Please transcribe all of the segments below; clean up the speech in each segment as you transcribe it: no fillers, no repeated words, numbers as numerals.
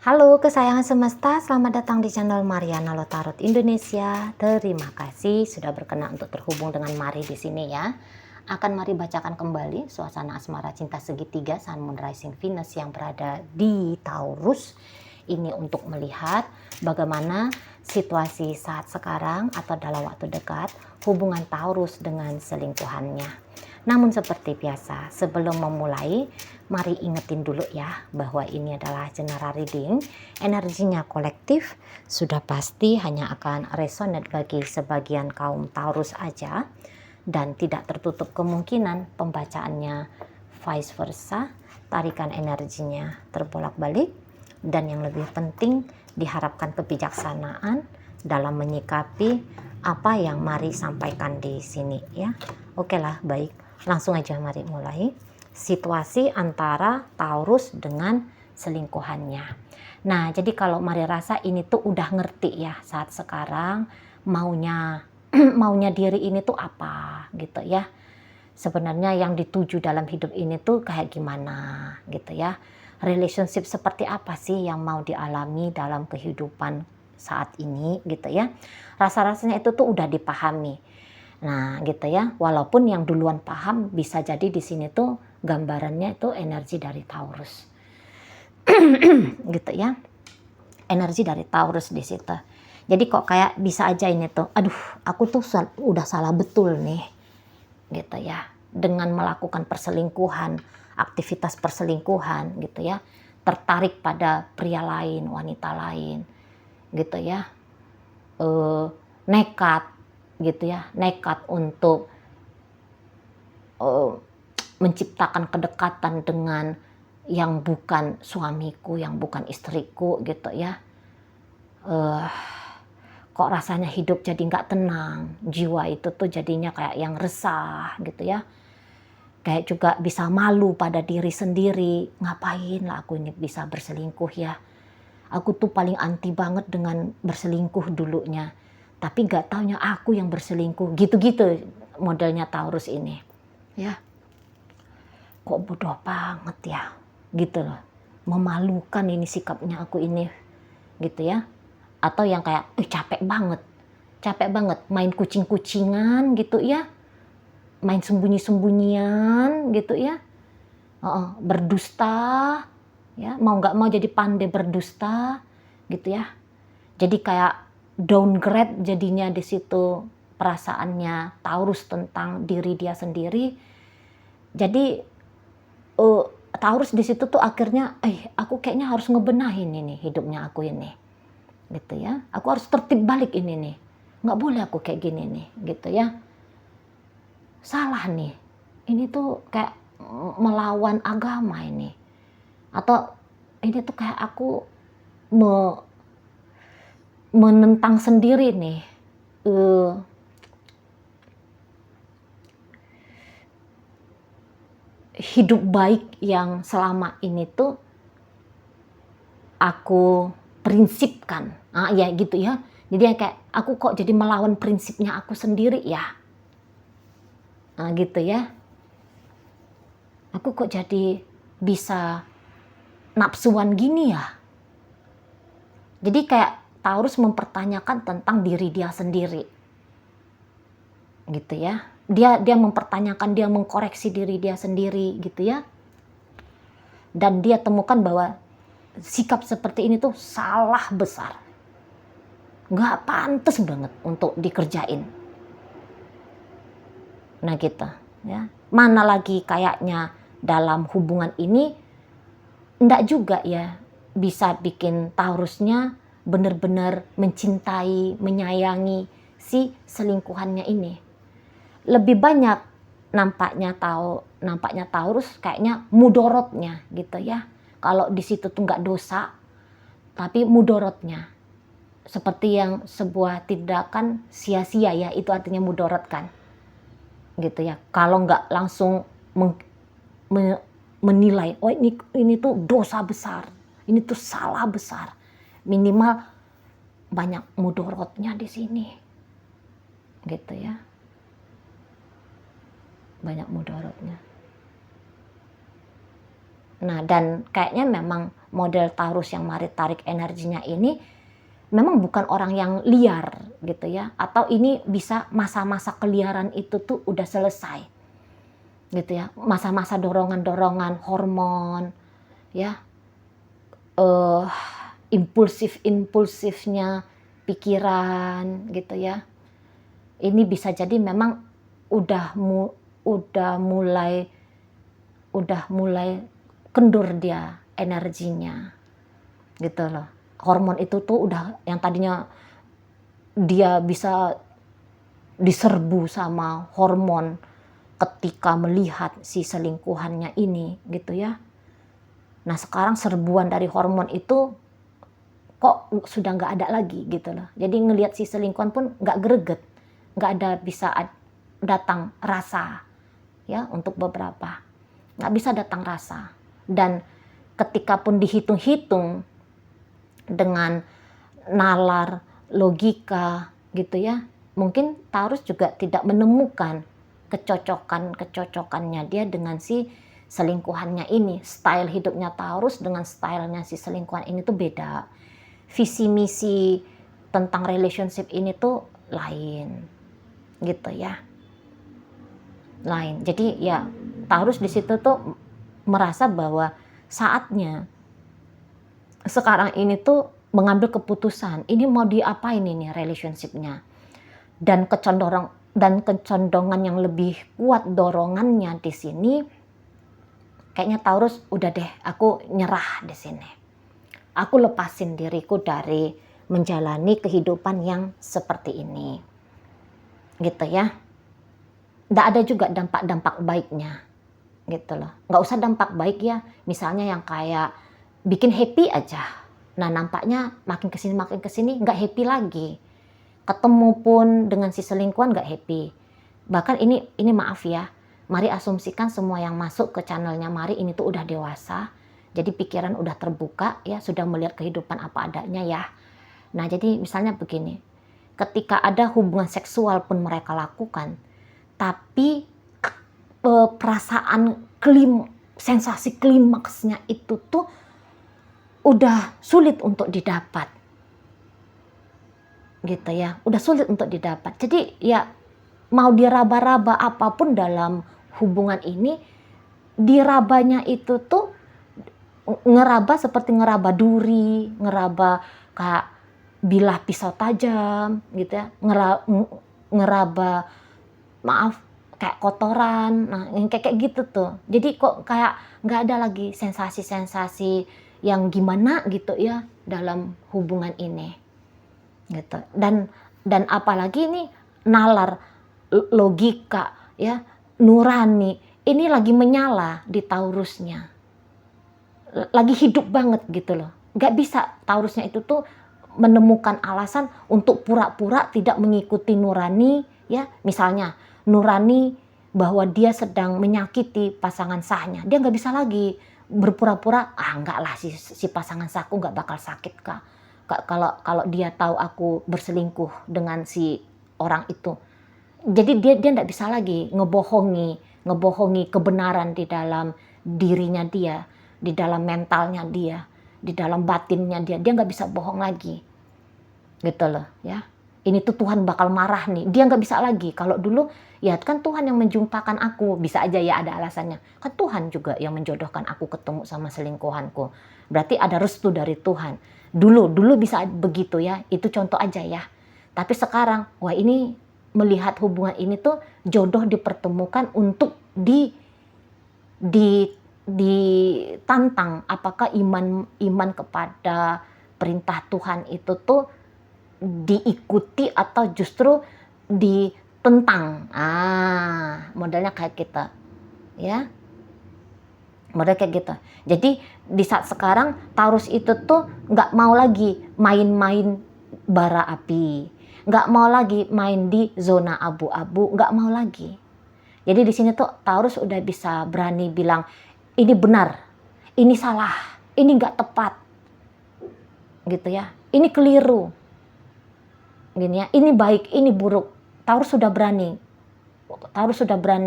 Halo kesayangan semesta, selamat datang di channel Mariana Lotarot Indonesia. Terima kasih sudah berkenan untuk terhubung dengan Mari di sini ya. Akan Mari bacakan kembali suasana asmara cinta segitiga Sun Moon Rising Venus yang berada di Taurus. Ini untuk melihat bagaimana situasi saat sekarang atau dalam waktu dekat hubungan Taurus dengan selingkuhannya. Namun seperti biasa, sebelum memulai, mari ingetin dulu ya bahwa ini adalah general reading, energinya kolektif, sudah pasti hanya akan resonate bagi sebagian kaum Taurus aja, dan tidak tertutup kemungkinan pembacaannya vice versa, tarikan energinya terbolak-balik, dan yang lebih penting diharapkan kebijaksanaan dalam menyikapi apa yang mari sampaikan di sini ya. Oke lah, baik. Langsung aja mari mulai. Situasi antara Taurus dengan selingkuhannya. Nah, jadi kalau Mari rasa ini tuh udah ngerti ya saat sekarang maunya maunya diri ini tuh apa gitu ya. Sebenarnya yang dituju dalam hidup ini tuh kayak gimana gitu ya. Relationship seperti apa sih yang mau dialami dalam kehidupan saat ini gitu ya. Rasa-rasanya itu tuh udah dipahami. Nah, gitu ya. Walaupun yang duluan paham bisa jadi di sini tuh gambarannya itu energi dari Taurus. Gitu ya. Energi dari Taurus di situ. Jadi kok kayak bisa aja ini tuh, aduh, aku tuh udah salah betul nih. Gitu ya. Dengan melakukan perselingkuhan, aktivitas perselingkuhan gitu ya. Tertarik pada pria lain, wanita lain. Gitu ya. Nekat gitu ya, nekat untuk menciptakan kedekatan dengan yang bukan suamiku, yang bukan istriku gitu ya. Kok rasanya hidup jadi nggak tenang, jiwa itu tuh jadinya kayak yang resah gitu ya. Kayak juga bisa malu pada diri sendiri, ngapain lah aku ini bisa berselingkuh ya. Aku tuh paling anti banget dengan berselingkuh dulunya. Tapi gak taunya aku yang berselingkuh. Gitu-gitu modelnya Taurus ini. Ya. Kok bodoh banget ya. Gitu loh. Memalukan ini sikapnya aku ini. Gitu ya. Atau yang kayak capek banget. Capek banget main kucing-kucingan gitu ya. Main sembunyi-sembunyian gitu ya. Berdusta. Ya, mau gak mau jadi pandai berdusta. Gitu ya. Jadi kayak downgrade jadinya di situ perasaannya Taurus tentang diri dia sendiri. Jadi Taurus di situ tuh akhirnya aku kayaknya harus ngebenahin ini hidupnya aku ini. Gitu ya. Aku harus tertib balik ini nih. Nggak boleh aku kayak gini nih, gitu ya. Salah nih. Ini tuh kayak melawan agama ini. Atau ini tuh kayak aku menentang sendiri nih hidup baik yang selama ini tuh aku prinsipkan. Ya gitu ya. Jadi kayak aku kok jadi melawan prinsipnya aku sendiri ya. Gitu ya. Aku kok jadi bisa nafsuan gini ya. Jadi kayak Taurus mempertanyakan tentang diri dia sendiri. Gitu ya. Dia mempertanyakan, dia mengkoreksi diri dia sendiri gitu ya. Dan dia temukan bahwa sikap seperti ini tuh salah besar. Nggak pantas banget untuk dikerjain. Nah gitu ya. Mana lagi kayaknya dalam hubungan ini enggak juga ya bisa bikin Taurusnya benar-benar mencintai, menyayangi si selingkuhannya ini. Lebih banyak nampaknya Taurus kayaknya mudorotnya gitu ya. Kalau di situ tuh nggak dosa, tapi mudorotnya. Seperti yang sebuah tindakan sia-sia ya, itu artinya mudorot kan. Gitu ya. Kalau nggak langsung menilai, oh ini tuh dosa besar, ini tuh salah besar. Minimal banyak mudorotnya di sini. Gitu ya. Banyak mudorotnya. Nah, dan kayaknya memang model Taurus yang Mari tarik energinya ini memang bukan orang yang liar gitu ya, atau ini bisa masa-masa keliaran itu tuh udah selesai gitu ya, masa-masa dorongan-dorongan hormon ya, impulsifnya pikiran gitu ya, ini bisa jadi memang udah mulai kendur dia energinya gitu loh. Hormon itu tuh udah yang tadinya dia bisa diserbu sama hormon ketika melihat si selingkuhannya ini gitu ya. Nah sekarang serbuan dari hormon itu kok sudah nggak ada lagi gitu loh. Jadi ngelihat si selingkuhan pun nggak greget, nggak ada bisa datang rasa ya, untuk beberapa nggak bisa datang rasa. Dan ketika pun dihitung-hitung dengan nalar logika gitu ya, mungkin Taurus juga tidak menemukan kecocokannya dia dengan si selingkuhannya ini. Style hidupnya Taurus dengan stylenya si selingkuhan ini tuh beda. Visi misi tentang relationship ini tuh lain gitu ya, lain. Jadi ya Taurus di situ tuh merasa bahwa saatnya sekarang ini tuh mengambil keputusan, ini mau diapain ini relationshipnya, dan kecondongan yang lebih kuat dorongannya di sini kayaknya Taurus udah deh, aku nyerah di sini, aku lepasin diriku dari menjalani kehidupan yang seperti ini gitu ya. Nggak ada juga dampak-dampak baiknya gitu loh. Nggak usah dampak baik ya, misalnya yang kayak bikin happy aja. Nah nampaknya makin kesini nggak happy lagi. Ketemu pun dengan si selingkuhan nggak happy. Bahkan ini maaf ya, mari asumsikan semua yang masuk ke channelnya Mari ini tuh udah dewasa. Jadi pikiran udah terbuka ya, sudah melihat kehidupan apa adanya ya. Nah jadi misalnya begini, ketika ada hubungan seksual pun mereka lakukan, tapi perasaan sensasi klimaksnya itu tuh udah sulit untuk didapat gitu ya, udah sulit untuk didapat. Jadi ya mau diraba-raba apapun dalam hubungan ini, dirabanya itu tuh ngeraba seperti ngeraba duri, ngeraba kayak bilah pisau tajam gitu ya, ngeraba maaf kayak kotoran, nah yang kayak gitu tuh. Jadi kok kayak nggak ada lagi sensasi-sensasi yang gimana gitu ya dalam hubungan ini gitu. Dan apalagi ini nalar logika ya, nurani ini lagi menyala di Taurusnya, lagi hidup banget gitu loh. Nggak bisa Taurusnya itu tuh menemukan alasan untuk pura-pura tidak mengikuti nurani ya. Misalnya nurani bahwa dia sedang menyakiti pasangan sahnya, dia nggak bisa lagi berpura-pura enggak lah, si pasangan sahku nggak bakal sakit kak kalau dia tahu aku berselingkuh dengan si orang itu. Jadi dia nggak bisa lagi ngebohongi kebenaran di dalam dirinya dia, di dalam mentalnya dia, di dalam batinnya dia nggak bisa bohong lagi gitu loh ya. Ini tuh Tuhan bakal marah nih, dia nggak bisa lagi. Kalau dulu ya kan Tuhan yang menjumpakan aku, bisa aja ya ada alasannya, kan Tuhan juga yang menjodohkan aku ketemu sama selingkuhanku, berarti ada restu dari Tuhan. Dulu bisa begitu ya, itu contoh aja ya. Tapi sekarang wah ini melihat hubungan ini tuh jodoh dipertemukan untuk ditantang, apakah iman kepada perintah Tuhan itu tuh diikuti atau justru ditentang. Modelnya kayak kita ya, model kayak gitu. Jadi di saat sekarang Taurus itu tuh nggak mau lagi main-main bara api, nggak mau lagi main di zona abu-abu, nggak mau lagi. Jadi di sini tuh Taurus udah bisa berani bilang ini benar, ini salah, ini nggak tepat gitu ya, ini keliru gini ya, ini baik, ini buruk. Taurus sudah berani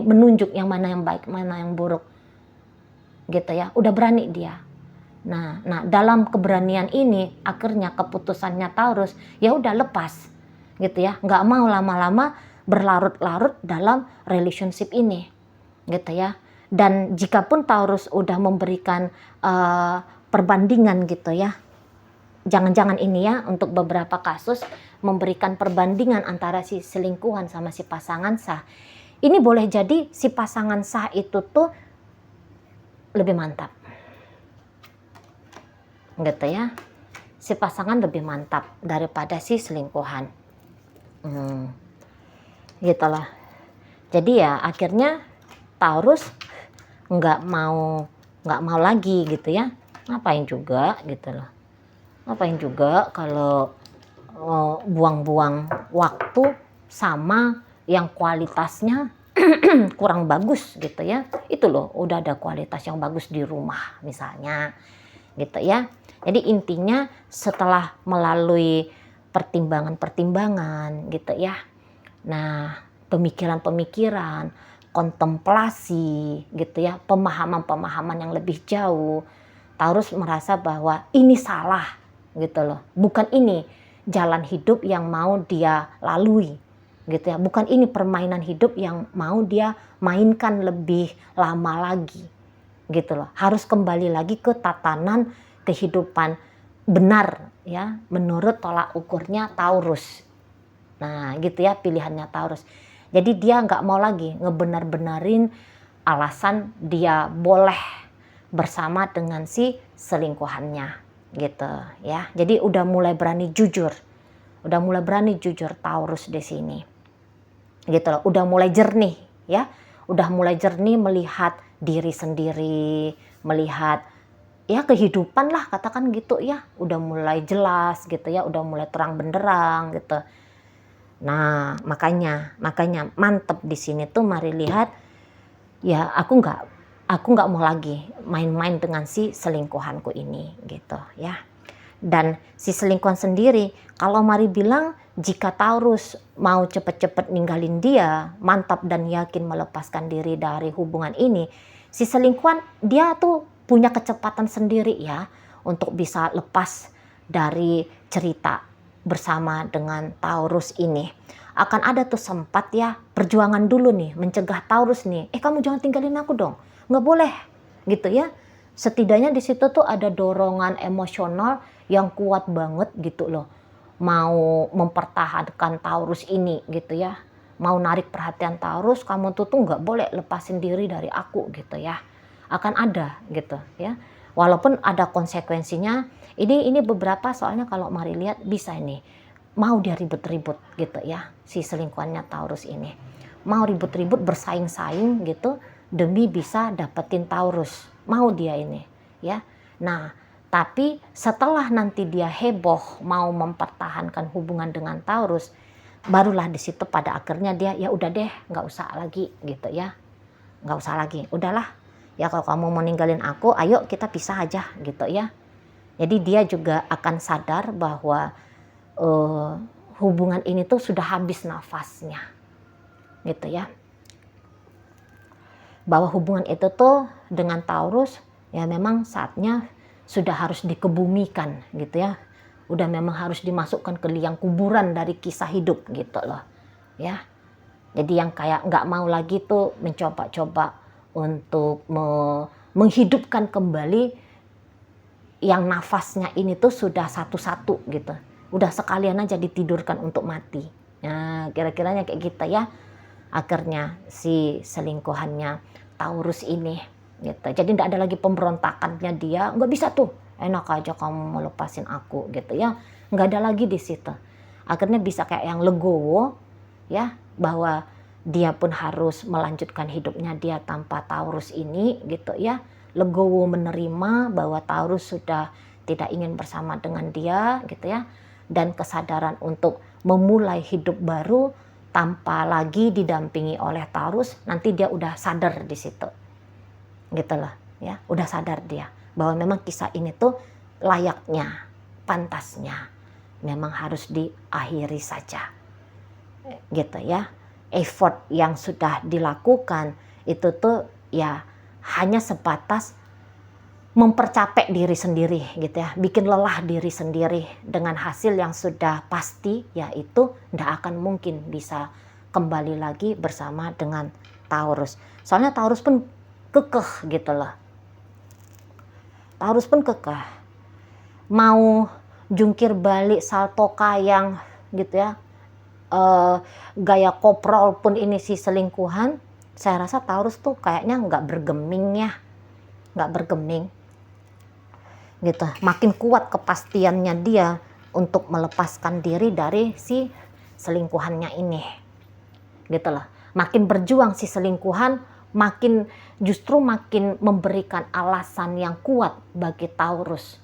menunjuk yang mana yang baik, mana yang buruk gitu ya, udah berani dia. Nah, dalam keberanian ini akhirnya keputusannya Taurus ya udah lepas gitu ya, nggak mau lama-lama berlarut-larut dalam relationship ini gitu ya. Dan jikapun Taurus udah memberikan perbandingan gitu ya, jangan-jangan ini ya untuk beberapa kasus memberikan perbandingan antara si selingkuhan sama si pasangan sah, ini boleh jadi si pasangan sah itu tuh lebih mantap gitu ya, si pasangan lebih mantap daripada si selingkuhan. Gitu lah. Jadi ya akhirnya Taurus nggak mau lagi gitu ya, ngapain juga gitu loh, ngapain juga kalau buang-buang waktu sama yang kualitasnya kurang bagus gitu ya. Itu loh udah ada kualitas yang bagus di rumah misalnya gitu ya. Jadi intinya setelah melalui pertimbangan-pertimbangan gitu ya, nah pemikiran-pemikiran, kontemplasi gitu ya, pemahaman-pemahaman yang lebih jauh, Taurus merasa bahwa ini salah gitu loh, bukan ini jalan hidup yang mau dia lalui gitu ya, bukan ini permainan hidup yang mau dia mainkan lebih lama lagi gitu loh. Harus kembali lagi ke tatanan kehidupan benar ya, menurut tolak ukurnya Taurus. Nah gitu ya pilihannya Taurus. Jadi dia nggak mau lagi ngebenar-benarin alasan dia boleh bersama dengan si selingkuhannya gitu ya. Jadi udah mulai berani jujur, Taurus di sini gitu loh. Udah mulai jernih ya, udah mulai jernih melihat diri sendiri, melihat ya kehidupan lah katakan gitu ya, udah mulai jelas gitu ya, udah mulai terang benderang gitu. Nah makanya mantep di sini tuh, mari lihat ya, aku nggak mau lagi main-main dengan si selingkuhanku ini gitu ya. Dan si selingkuhan sendiri, kalau mari bilang jika Taurus mau cepet-cepet ninggalin dia, mantap dan yakin melepaskan diri dari hubungan ini, si selingkuhan dia tuh punya kecepatan sendiri ya untuk bisa lepas dari cerita bersama dengan Taurus ini. Akan ada tuh sempat ya perjuangan dulu nih, mencegah Taurus nih, kamu jangan tinggalin aku dong, nggak boleh gitu ya. Setidaknya di situ tuh ada dorongan emosional yang kuat banget gitu loh, mau mempertahankan Taurus ini gitu ya, mau narik perhatian Taurus, kamu tuh nggak boleh lepasin diri dari aku gitu ya. Akan ada gitu ya, walaupun ada konsekuensinya. Ini beberapa soalnya kalau mari lihat bisa ini mau dia ribut-ribut gitu ya, si selingkuhannya Taurus ini mau ribut-ribut bersaing-saing gitu demi bisa dapetin Taurus, mau dia ini ya. Nah tapi setelah nanti dia heboh mau mempertahankan hubungan dengan Taurus, barulah di situ pada akhirnya dia ya udah deh nggak usah lagi gitu ya, nggak usah lagi, udahlah ya, kalau kamu mau ninggalin aku ayo kita pisah aja gitu ya. Jadi dia juga akan sadar bahwa hubungan ini tuh sudah habis nafasnya gitu ya, bahwa hubungan itu tuh dengan Taurus ya memang saatnya sudah harus dikebumikan gitu ya, udah memang harus dimasukkan ke liang kuburan dari kisah hidup gitu loh ya. Jadi yang kayak nggak mau lagi tuh mencoba-coba untuk menghidupkan kembali yang nafasnya ini tuh sudah satu-satu gitu, udah sekalian aja ditidurkan untuk mati. Nah kira-kiranya kayak gitu ya akhirnya si selingkuhannya Taurus ini gitu. Jadi tidak ada lagi pemberontakannya, dia nggak bisa tuh enak aja kamu melepasin aku gitu ya, nggak ada lagi di situ. Akhirnya bisa kayak yang legowo ya, bahwa dia pun harus melanjutkan hidupnya dia tanpa Taurus ini gitu ya, legowo menerima bahwa Taurus sudah tidak ingin bersama dengan dia gitu ya, dan kesadaran untuk memulai hidup baru tanpa lagi didampingi oleh Taurus. Nanti dia udah sadar di situ gitu loh ya, udah sadar dia bahwa memang kisah ini tuh layaknya, pantasnya memang harus diakhiri saja gitu ya. Effort yang sudah dilakukan itu tuh ya hanya sebatas mempercapek diri sendiri gitu ya, bikin lelah diri sendiri dengan hasil yang sudah pasti, yaitu tidak akan mungkin bisa kembali lagi bersama dengan Taurus. Soalnya Taurus pun kekeh gitu loh. Taurus pun kekeh. Mau jungkir balik salto kayang gitu ya, gaya koprol pun ini si selingkuhan, saya rasa Taurus tuh kayaknya nggak bergeming ya, nggak bergeming gitu. Makin kuat kepastiannya dia untuk melepaskan diri dari si selingkuhannya ini gitu loh. Makin berjuang si selingkuhan, justru makin memberikan alasan yang kuat bagi Taurus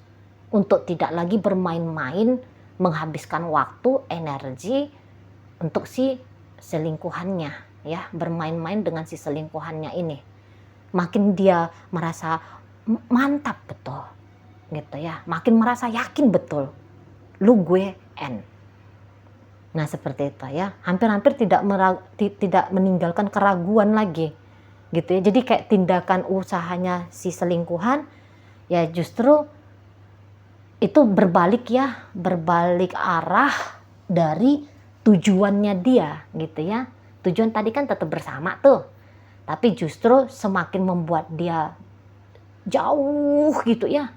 untuk tidak lagi bermain-main, menghabiskan waktu, energi untuk si selingkuhannya ya, bermain-main dengan si selingkuhannya ini. Makin dia merasa mantap betul gitu ya, makin merasa yakin betul lu gue N. Nah seperti itu ya, hampir-hampir tidak meninggalkan keraguan lagi gitu ya. Jadi kayak tindakan usahanya si selingkuhan ya justru itu berbalik arah dari tujuannya dia gitu ya. Tujuan tadi kan tetap bersama tuh, tapi justru semakin membuat dia jauh gitu ya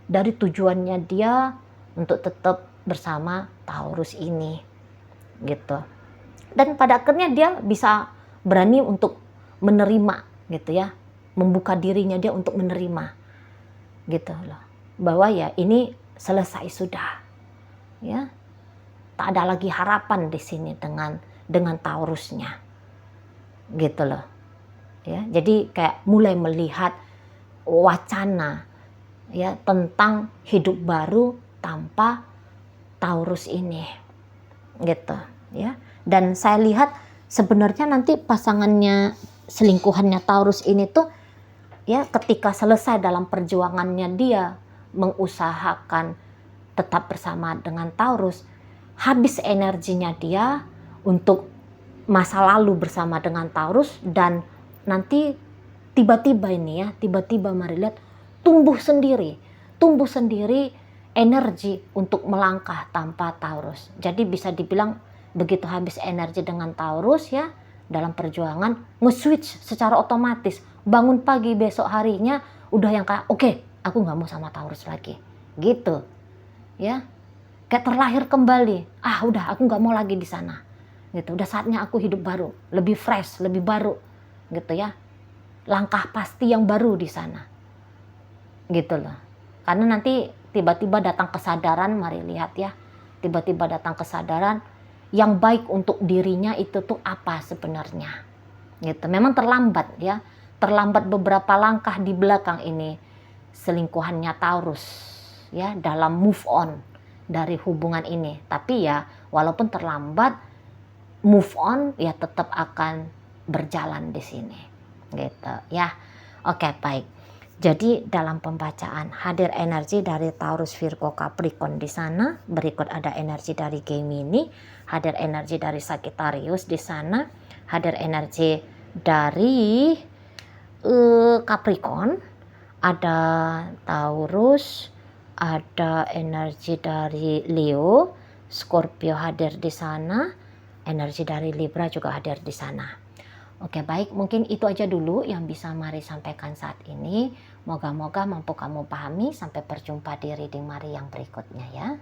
dari tujuannya dia untuk tetap bersama Taurus ini gitu. Dan pada akhirnya dia bisa berani untuk menerima gitu ya, membuka dirinya dia untuk menerima gitu loh, bahwa ya ini selesai sudah ya, tak ada lagi harapan di sini dengan Taurusnya gitu loh ya. Jadi kayak mulai melihat wacana ya tentang hidup baru tanpa Taurus ini gitu ya. Dan saya lihat sebenarnya nanti pasangannya selingkuhannya Taurus ini tuh ya, ketika selesai dalam perjuangannya dia mengusahakan tetap bersama dengan Taurus, habis energinya dia untuk masa lalu bersama dengan Taurus, dan nanti tiba-tiba mari lihat tumbuh sendiri energi untuk melangkah tanpa Taurus. Jadi bisa dibilang begitu habis energi dengan Taurus ya, dalam perjuangan nge-switch secara otomatis. Bangun pagi besok harinya udah yang kayak oke, aku nggak mau sama Taurus lagi gitu ya, kayak terlahir kembali. Udah aku nggak mau lagi di sana gitu, udah saatnya aku hidup baru, lebih fresh, lebih baru gitu ya, langkah pasti yang baru di sana gitu loh. Karena nanti tiba-tiba datang kesadaran, mari lihat ya, tiba-tiba datang kesadaran yang baik untuk dirinya itu tuh apa sebenarnya gitu. Memang terlambat ya, terlambat beberapa langkah di belakang ini selingkuhannya Taurus ya dalam move on dari hubungan ini. Tapi ya walaupun terlambat, move on ya tetap akan berjalan di sini gitu ya. Oke, baik. Jadi dalam pembacaan hadir energi dari Taurus, Virgo, Capricorn di sana. Berikut ada energi dari Gemini, hadir energi dari Sagittarius di sana, hadir energi dari Capricorn, ada Taurus, ada energi dari Leo, Scorpio hadir di sana, energi dari Libra juga hadir di sana. Oke, baik, mungkin itu aja dulu yang bisa Mari sampaikan saat ini. Moga-moga mampu kamu pahami. Sampai berjumpa di reading Mari yang berikutnya ya.